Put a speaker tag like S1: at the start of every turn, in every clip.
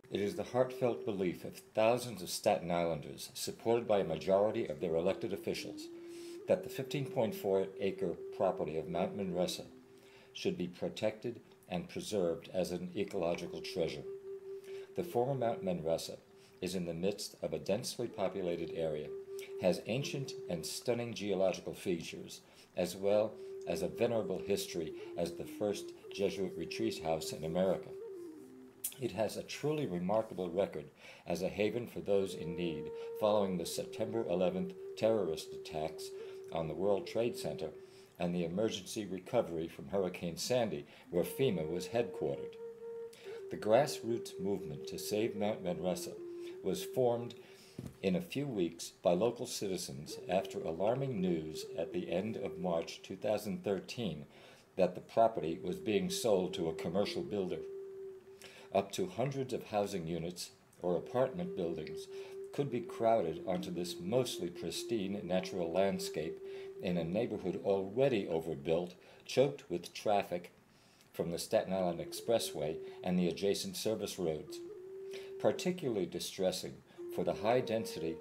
S1: It is the heartfelt belief of thousands of Staten Islanders, supported by a majority of their elected officials, that the 15.4-acre property of Mount Manresa should be protected and preserved as an ecological treasure. The former Mount Manresa is in the midst of a densely populated area, has ancient and stunning geological features, as well as a venerable history as the first Jesuit retreat house in America. It has a truly remarkable record as a haven for those in need following the September 11th terrorist attacks on the World Trade Center and the emergency recovery from Hurricane Sandy, where FEMA was headquartered. The grassroots movement to save Mount Manresa was formed in a few weeks by local citizens after alarming news at the end of March 2013 that the property was being sold to a commercial builder. Up to hundreds of housing units or apartment buildings could be crowded onto this mostly pristine natural landscape in a neighborhood already overbuilt, choked with traffic from the Staten Island Expressway and the adjacent service roads. Particularly distressing for the high-density,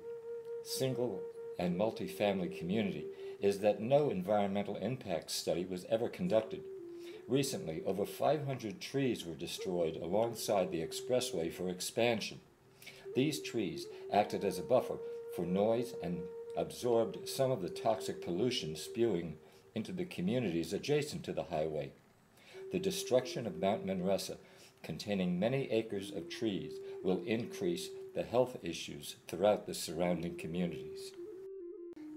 S1: single and multifamily community is that no environmental impact study was ever conducted. Recently, over 500 trees were destroyed alongside the expressway for expansion. These trees acted as a buffer for noise and absorbed some of the toxic pollution spewing into the communities adjacent to the highway. The destruction of Mount Manresa, containing many acres of trees, will increase the health issues throughout the surrounding communities.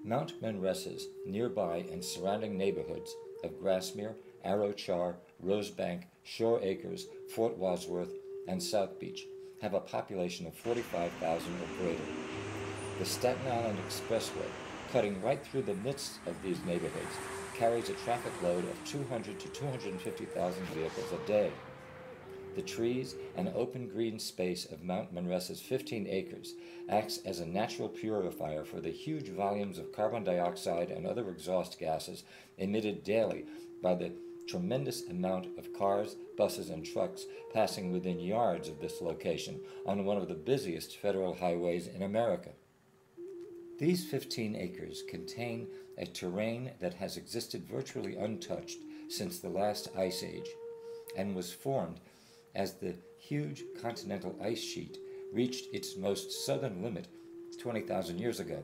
S1: Mount Manresa's nearby and surrounding neighborhoods of Grassmere, Arrowchar, Rosebank, Shore Acres, Fort Wadsworth, and South Beach have a population of 45,000 or greater. The Staten Island Expressway, cutting right through the midst of these neighborhoods, carries a traffic load of 200 to 250,000 vehicles a day. The trees and open green space of Mount Manresa's 15 acres acts as a natural purifier for the huge volumes of carbon dioxide and other exhaust gases emitted daily by the tremendous amount of cars, buses, and trucks passing within yards of this location on one of the busiest federal highways in America. These 15 acres contain a terrain that has existed virtually untouched since the last ice age and was formed as the huge continental ice sheet reached its most southern limit 20,000 years ago.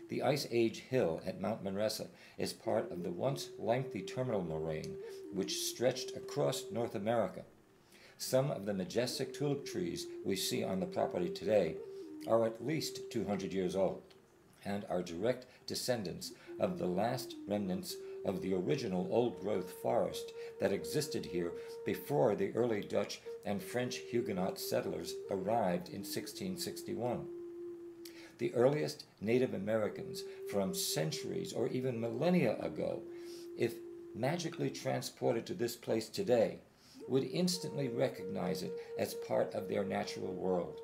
S1: The Ice Age Hill at Mount Manresa is part of the once lengthy terminal moraine which stretched across North America. Some of the majestic tulip trees we see on the property today are at least 200 years old and are direct descendants of the last remnants of the original old-growth forest that existed here before the early Dutch and French Huguenot settlers arrived in 1661. The earliest Native Americans from centuries or even millennia ago, if magically transported to this place today, would instantly recognize it as part of their natural world.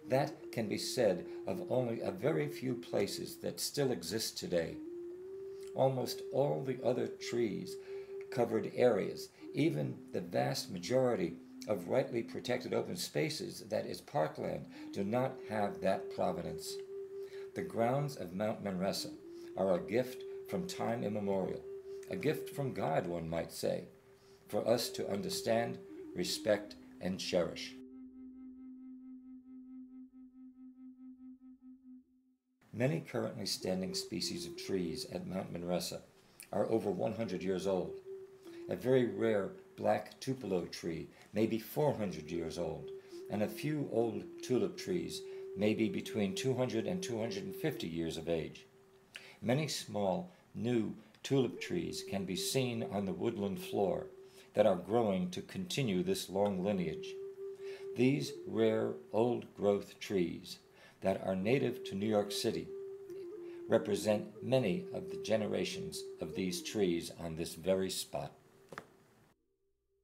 S1: That can be said of only a very few places that still exist today. Almost all the other trees covered areas, even the vast majority of rightly protected open spaces that is parkland, do not have that provenance. The grounds of Mount Manresa are a gift from time immemorial, a gift from God, one might say, for us to understand, respect, and cherish. Many currently standing species of trees at Mount Manresa are over 100 years old. A very rare black tupelo tree may be 400 years old, and a few old tulip trees may be between 200 and 250 years of age. Many small, new tulip trees can be seen on the woodland floor that are growing to continue this long lineage. These rare old-growth trees that are native to New York City represent many of the generations of these trees on this very spot.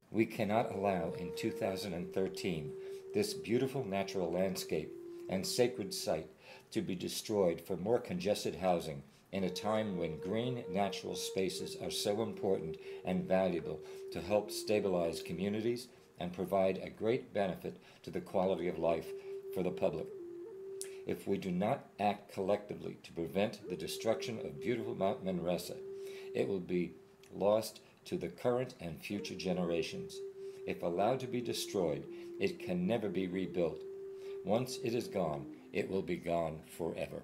S1: We cannot allow in 2013 this beautiful natural landscape and sacred site to be destroyed for more congested housing in a time when green natural spaces are so important and valuable to help stabilize communities and provide a great benefit to the quality of life for the public. If we do not act collectively to prevent the destruction of beautiful Mount Manresa, it will be lost to the current and future generations. If allowed to be destroyed, it can never be rebuilt. Once it is gone, it will be gone forever.